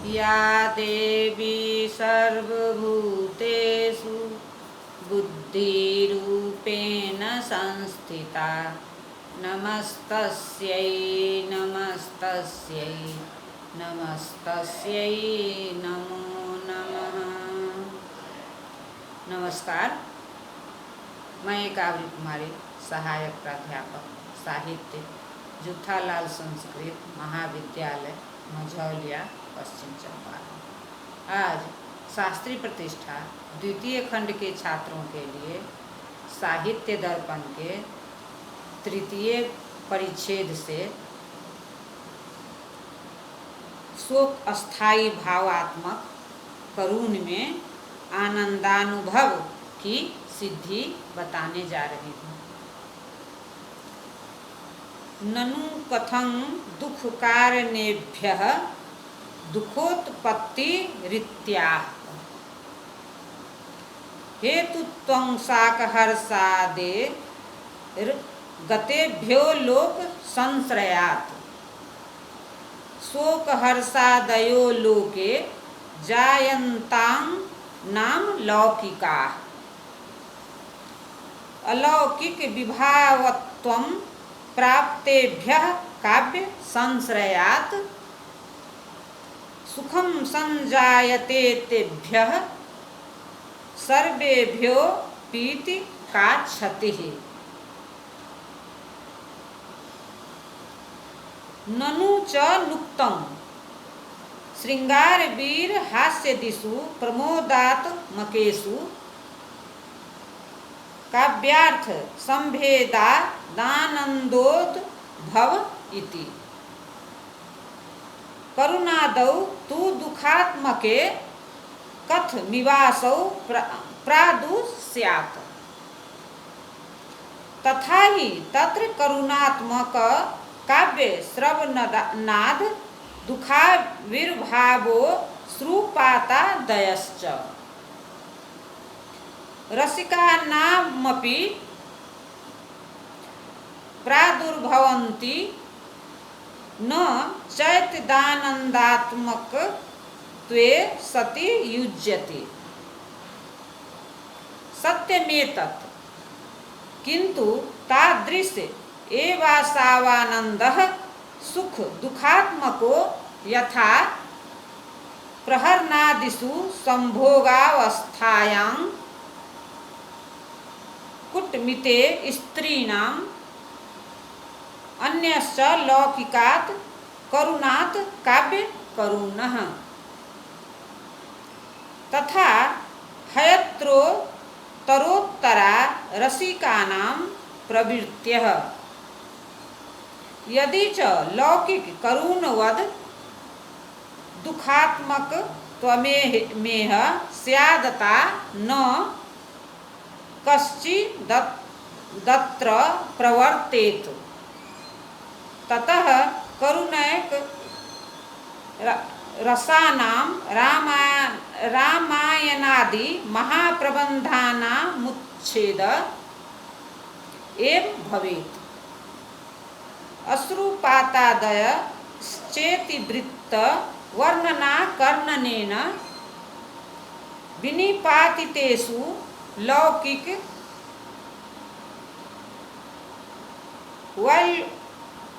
या देवी सर्वभूतेषु बुद्धिरूपेण संस्थिता नमस्तस्यै नमस्तस्यै नमस्तस्यै नमो नमः। नमस्कार, मैं काव्य कुमारी, सहायक प्राध्यापक साहित्य, जूठालाल संस्कृत महाविद्यालय, मझौलिया, पश्चिम चंपारण। आज शास्त्री प्रतिष्ठा द्वितीय खंड के छात्रों के लिए साहित्य दर्पण के तृतीय परिच्छेद से शोक अस्थायी भावात्मक करुण में आनंदानुभव की सिद्धि बताने जा रही हूँ। ननु कथं दुख कारणेभ्यः दुखोत्पत्ति रीत्या हेतुत्वं शाकहर्षादेर गतेभ्यो लोक संश्रयात् शोकहर्षादयो लोके जायन्तां नाम लौकिका अलौकिक विभावत्वं प्राप्तेभ्यः काव्य संश्रयात् सुखं संजायते तेभ्यः सर्वेभ्यो पीति का क्षतिः। ननु च नुक्तं श्रृंगारवीर हास्यदिषु प्रमोदात्मकेषु काव्यार्थ संभेदा दानंदोद्भव इति करुणादौ तु दुखात्मके कथमिवासौ प्रादुस्यात् तथा ही तत्र करुणात्मक काव्य श्रवणाद दुखाविर्भावो श्रुपातादयश्च रसिकानामपि प्रादुर्भवन्ति न चैतदानन्दात्मकत्वे सति युज्यते। सत्यमेतत् किन्तु तादृश एवासावानन्दः सुख दुखात्मको यथा प्रहरणादिषु संभोगावस्थायां कुटमिते स्त्रीणाम् अन्यश्च लौकिकात् करुणात् काव्य करुणः तथा हयत्रोत्तरोत्तरा रसिकानां प्रवृत्त्यः यदि च लौकिक करुणवद दुखात्मक त्वमेह स्यादता न कश्चिदत्र प्रवर्तेत। ततः करुणैक रसानां रामायणादि महाप्रबन्धानामुच्छेद एव भवेत्। अश्रुपातादय चेतिवृत्त वर्णनाकर्णनेन विनिपातितेषु लौकिक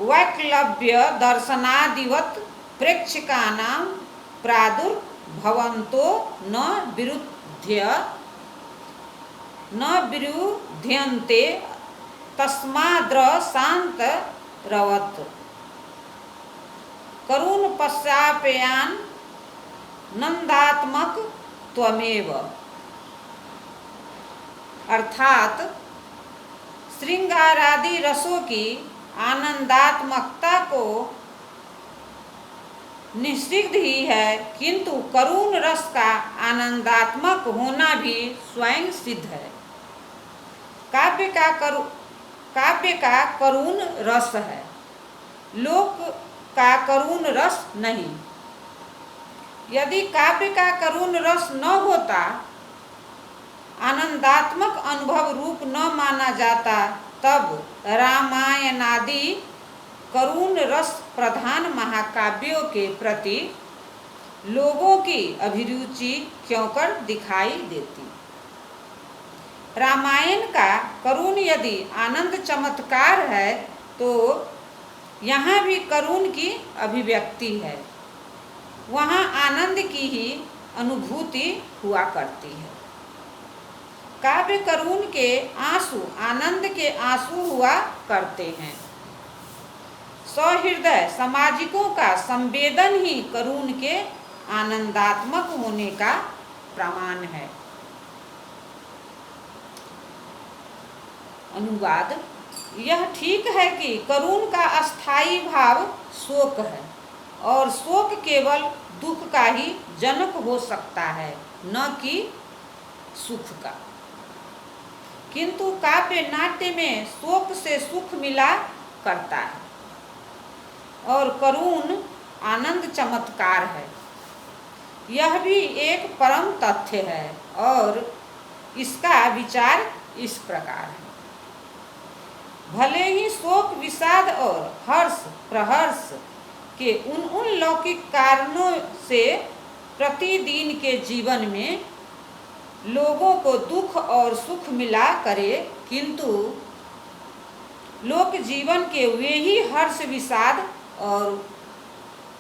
वैक्लव्य दर्शनादिवत् प्रेक्षकानां प्रादुर्भवन्तो न विरुध्यन्ते तस्माद्रसान्तरवत् करुण पश्चापयान नंदात्मक त्वमेव। अर्थात श्रृंगारादि रसों की आनंदात्मकता को निषिद्ध ही है, किंतु करुण रस का आनंदात्मक होना भी स्वयं सिद्ध है। काव्य का करुण रस है, लोक का करुण रस नहीं। यदि काव्य का करुण रस न होता, आनंदात्मक अनुभव रूप न माना जाता, तब रामायणादि करुण रस प्रधान महाकाव्यों के प्रति लोगों की अभिरुचि क्यों कर दिखाई देती। रामायण का करुण यदि आनंद चमत्कार है तो यहाँ भी करुण की अभिव्यक्ति है। वहाँ आनंद की ही अनुभूति हुआ करती है। काव्य करुण के आंसू आनंद के आंसू हुआ करते हैं। सहृदय सामाजिकों का संवेदन ही करुण के आनंदात्मक होने का प्रमाण है। अनुवाद। यह ठीक है कि करुण का अस्थायी भाव शोक है और शोक केवल दुख का ही जनक हो सकता है, न कि सुख का। किंतु काव्य नाट्य में शोक से सुख मिला करता है और करुण आनंद चमत्कार है। यह भी एक परम तथ्य है और इसका विचार इस प्रकार है। भले ही शोक विषाद और हर्ष प्रहर्ष के उन लौकिक कारणों से प्रतिदिन के जीवन में लोगों को दुख और सुख मिला करे, किंतु लोक जीवन के वे ही हर्ष विषाद और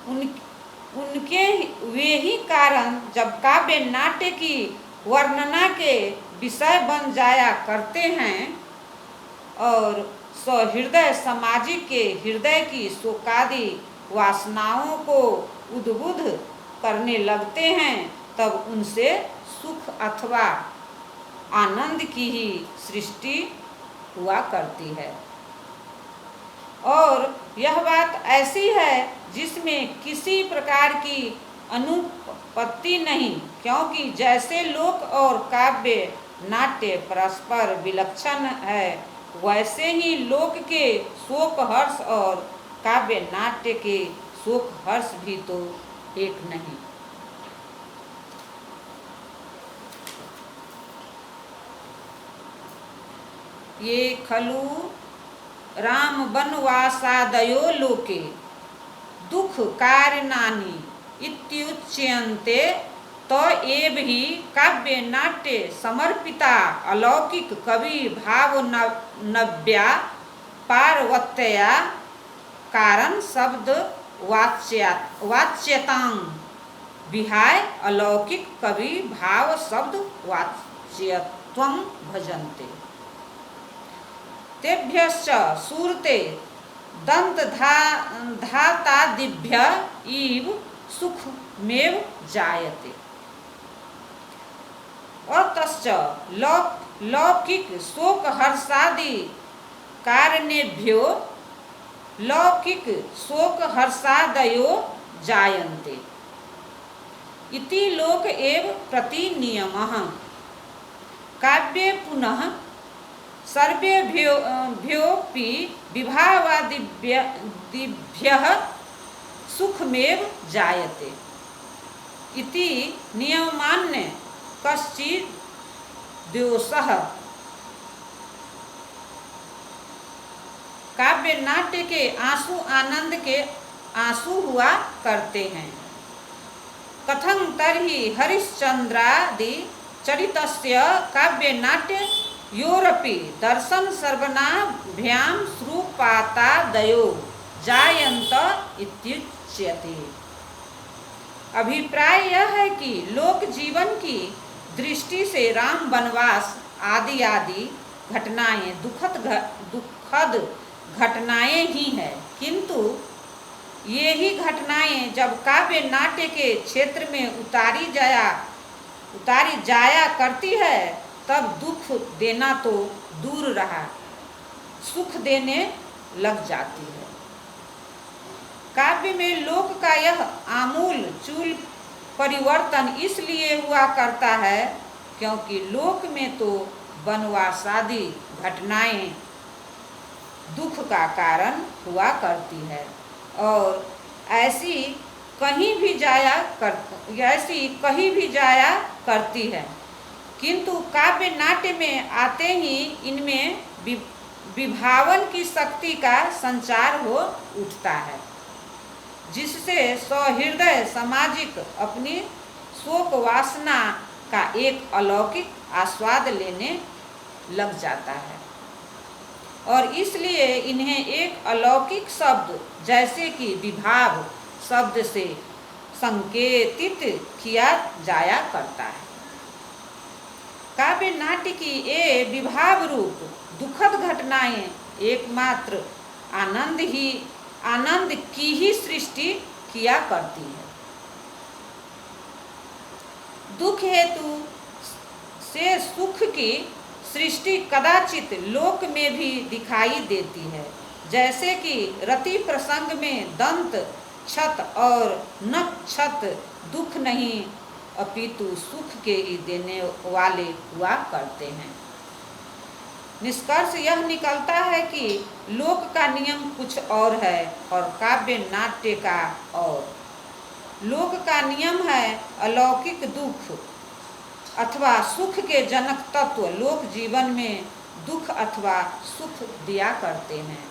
उनके वे ही कारण जब काव्य नाट्य की वर्णना के विषय बन जाया करते हैं और सहृदय सामाजिक के हृदय की शोकादि वासनाओं को उद्बुद्ध करने लगते हैं, तब उनसे सुख अथवा आनंद की ही सृष्टि हुआ करती है। और यह बात ऐसी है जिसमें किसी प्रकार की अनुपत्ति नहीं, क्योंकि जैसे लोक और काव्य नाट्य परस्पर विलक्षण है, वैसे ही लोक के शोक हर्ष और काव्य नाट्य के शोक हर्ष भी तो एक नहीं। ये खलु राम वनवासादयो लोके दुख कारणानि इत्युच्यन्ते तो एव ही काव्य नाट्य समर्पिता अलौकिक कवि भाव नव्या पार्वत्या कारण शब्द वाच्यतां विहाय अलौकिक कवि भाव शब्द वाच्यत्वं भजन्ते। तेभ्यश्च सूरते दन्तधातादिभ्य इव सुखमेव जायते। अतश्च लौकिक शोक हर्षादि कारणेभ्यो लौकिक शोक हर्षादयो जायन्ते इति लोक एव प्रतिनियमः। काव्ये पुनः सर्वेभ्योऽपि विभावादिभ्यः सुखमेव जायते इति नियमान्य कश्चित् दोषः। काव्य नाट्य के आंसू आनंद के आंसू हुआ करते हैं। कथं तर्हि हरिश्चंद्रादि चरितस्य काव्य नाट्य योरपि दर्शन सर्वनाभ्यां श्रुपातादयो जायन्त इत्युच्यते। अभिप्राय यह है कि लोक जीवन की दृष्टि से राम वनवास आदि घटनाएं दुखद घटनाएं ही हैं, किंतु ये ही घटनाएं जब काव्य नाट्य के क्षेत्र में उतारी जाया करती है, तब दुख देना तो दूर रहा, सुख देने लग जाती है। काव्य में लोक का यह आमूल चूल परिवर्तन इसलिए हुआ करता है क्योंकि लोक में तो वनवासादि घटनाएं दुख का कारण हुआ करती है और ऐसी कहीं भी जाया करती है, किंतु काव्य नाट्य में आते ही इनमें विभावन की शक्ति का संचार हो उठता है। जिससे सहृदय सामाजिक अपनी शोक वासना का एक अलौकिक आस्वाद लेने लग जाता है और इसलिए इन्हें एक अलौकिक शब्द जैसे कि विभाव शब्द से संकेतित किया जाया करता है। काव्य नाट्य की ये विभाव रूप दुखद घटनाएं एकमात्र आनंद की ही सृष्टि किया करती है। दुख हेतु से सुख की सृष्टि कदाचित लोक में भी दिखाई देती है, जैसे कि रति प्रसंग में दंत क्षत और नख क्षत दुख नहीं अपितु सुख के ही देने वाले हुआ करते हैं। निष्कर्ष यह निकलता है कि लोक का नियम कुछ और है और काव्य नाट्य का और। लोक का नियम है अलौकिक दुख अथवा सुख के जनक तत्व लोक जीवन में दुख अथवा सुख दिया करते हैं।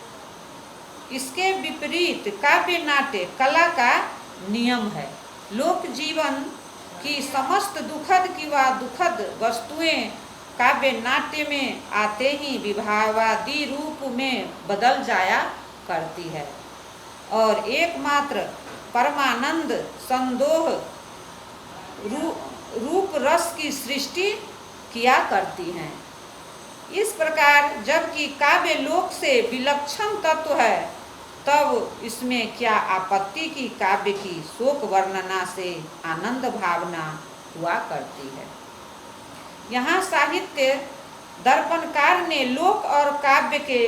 इसके विपरीत काव्य नाट्य कला का नियम है। लोक जीवन की समस्त दुखद की व दुखद वस्तुएं काव्य नाट्य में आते ही विभावादि रूप में बदल जाया करती है और एकमात्र परमानंद संदोह रूप रस की सृष्टि किया करती हैं। इस प्रकार जबकि काव्य लोक से विलक्षण तत्व है, तब इसमें क्या आपत्ति की काव्य की शोक वर्णना से आनंद भावना हुआ करती है। यहाँ साहित्य दर्पणकार ने लोक और काव्य के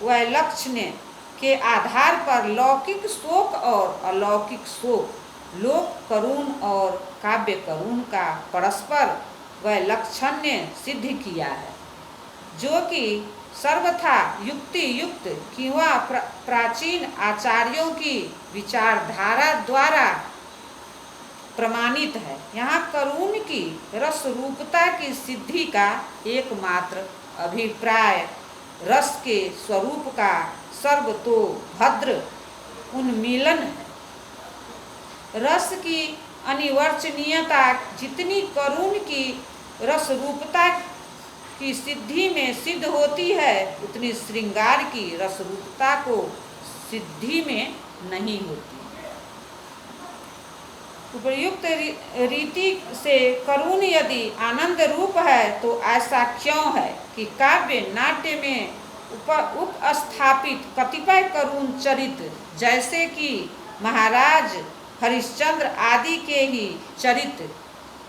वैलक्षण्य के आधार पर लौकिक शोक और अलौकिक शोक, लोक करुण और काव्य करुण का परस्पर वैलक्षण्य सिद्ध किया है, जो कि सर्वथा युक्ति युक्त किंवा प्राचीन आचार्यों की विचारधारा द्वारा प्रमाणित है। यहाँ करुण की रस रूपता की सिद्धि का एकमात्र अभिप्राय रस के स्वरूप का सर्वतोभद्र उन्मीलन है। रस की अनिवर्चनीयता जितनी करुण की रस रूपता की सिद्धि में सिद्ध होती है, उतनी श्रृंगार की रस रूपता को सिद्धि में नहीं होती। उपयुक्त रीति से करुण यदि आनंद रूप है तो ऐसा क्यों है कि काव्य नाट्य में उपस्थापित कतिपय करुण चरित्र जैसे कि महाराज हरिश्चंद्र आदि के ही चरित्र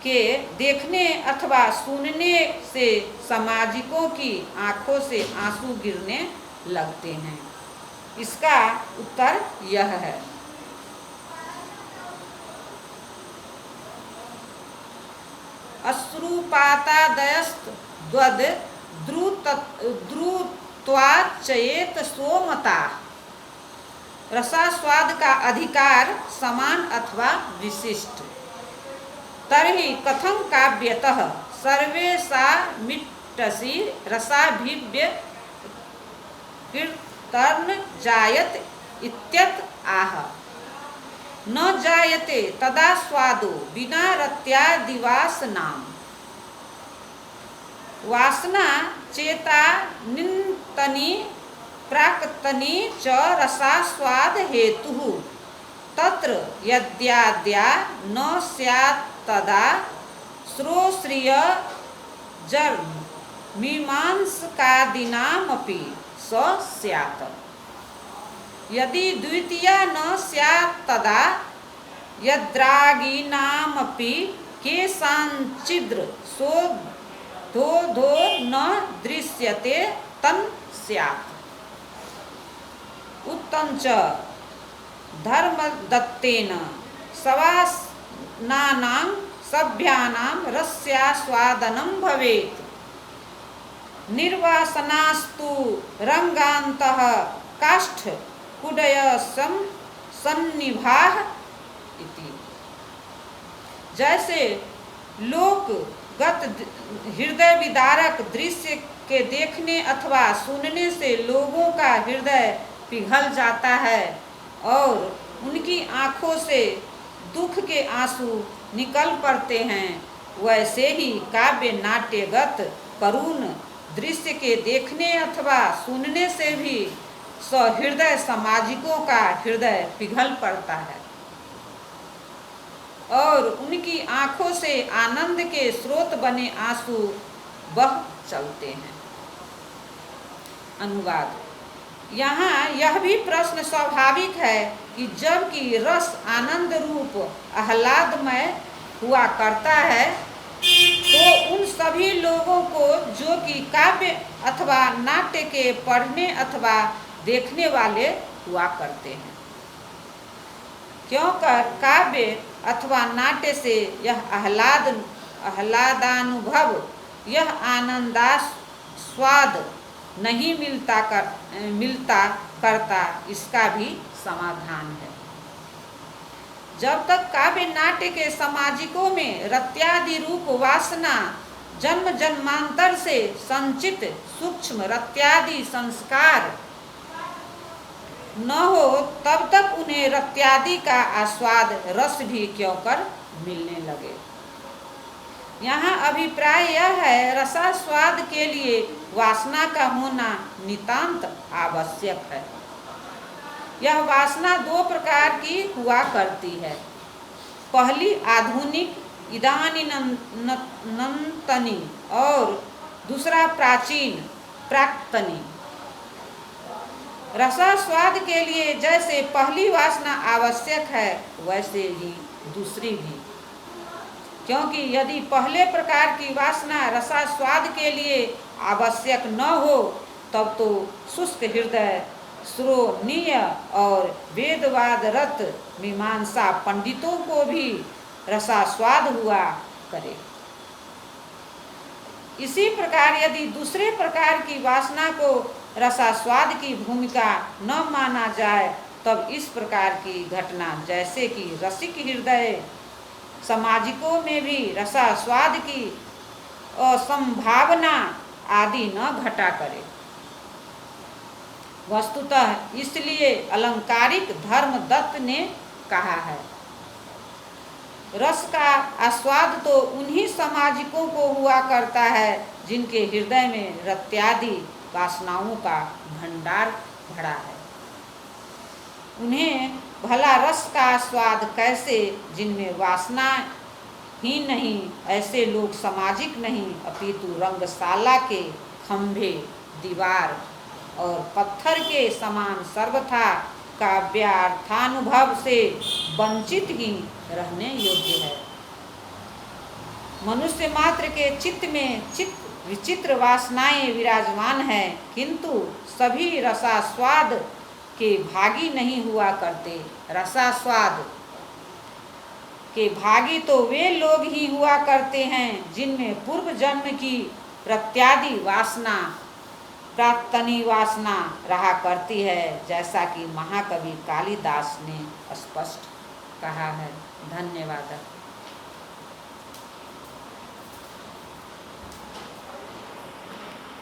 के देखने अथवा सुनने से सामाजिकों की आंखों से आंसू गिरने लगते हैं। इसका उत्तर यह है। अश्रुपातादयस्त द्रुत्वाचयेत सोमता। रसास्वाद का अधिकार समान अथवा विशिष्ट। तर्हि कथं काव्यतः सर्वेषा मिट्टसि रसाभिव्य कीर्तन जायत इत्यत आह। न जायते तदा स्वादो बिना रत्यादिवासनाम। वासना चेता निन्तनी प्राक्तनी च रसास्वाद हेतु तत्र यद्याद्या न स्यात् तदा श्रोश्रिय जर्म मीमांसकादीनामपि स स्यात्। यदि द्वितीया न स्यात् तदा यद्रागीनामपि केषाञ्चिद् शोधो न दृश्यते तन् स्यात्। उत्तञ्च धर्मदत्तेन सवासनानां सभ्यानां रस्यास्वादनं भवेत्। निर्वासनास्तु रंगान्तः काष्ठ कुडयसं सन्निभाः इति। जैसे लोकगत हृदय विदारक दृश्य के देखने अथवा सुनने से लोगों का हृदय पिघल जाता है और उनकी आँखों से दुख के आंसू निकल पड़ते हैं, वैसे ही काव्य नाट्यगत करुण दृश्य के देखने अथवा सुनने से भी सहृदय सामाजिकों का हृदय पिघल पड़ता है और उनकी आंखों से आनंद के स्रोत बने आंसू बह चलते हैं। अनुवाद। यहाँ यह भी प्रश्न स्वाभाविक है कि जबकि रस आनंद रूप आह्लादमय हुआ करता है, तो उन सभी लोगों को जो कि काव्य अथवा नाट्य के पढ़ने अथवा देखने वाले हुआ करते हैं, क्योंकि काव्य अथवा नाट्य से यह आह्लादानुभव, यह आनंदास्वाद नहीं मिलता करता, इसका भी समाधान है। जब तक काव्य नाट्य के सामाजिकों में रत्यादि रूप वासना जन्म जन्मांतर से संचित सूक्ष्म रत्यादि संस्कार न हो, तब तक उन्हें रत्यादि का आस्वाद रस भी क्यों कर मिलने लगे। यहाँ अभिप्राय यह है, रसास्वाद के लिए वासना का होना नितांत आवश्यक है। यह वासना दो प्रकार की हुआ करती है। पहली आधुनिक इदानीन्तनी और दूसरा प्राचीन प्राक्तनी। रसास्वाद के लिए जैसे पहली वासना आवश्यक है, वैसे ही दूसरी भी, क्योंकि यदि पहले प्रकार की वासना रसास्वाद के लिए आवश्यक न हो, तब तो शुष्क हृदय श्रोणीय और वेदवादरत मीमांसा पंडितों को भी रसास्वाद हुआ करे। इसी प्रकार यदि दूसरे प्रकार की वासना को रसास्वाद की भूमिका न माना जाए, तब इस प्रकार की घटना जैसे कि रसिक हृदय सामाजिकों में भी रसास्वाद की असंभावना आदि न घटा करे। वस्तुतः इसलिए अलंकारिक धर्मदत्त ने कहा है, रस का आस्वाद तो उन्हीं सामाजिकों को हुआ करता है जिनके हृदय में रत्यादि वासनाओं का भंडार भरा है। उन्हें भला रस का आस्वाद कैसे, जिनमें वासना ही नहीं। ऐसे लोग सामाजिक नहीं, अपितु रंगशाला के खंभे, दीवार और पत्थर के समान सर्वथा काव्यार्थानुभव से वंचित ही रहने योग्य है। मनुष्य मात्र के चित्त में विचित्र वासनाएं विराजमान है, किंतु सभी रसास्वाद के भागी नहीं हुआ करते। रसास्वाद के भागी तो वे लोग ही हुआ करते हैं जिनमें पूर्व जन्म की प्रत्यादि वासना, प्राक्तनी वासना रहा करती है, जैसा कि महाकवि कालिदास ने स्पष्ट कहा है। धन्यवाद।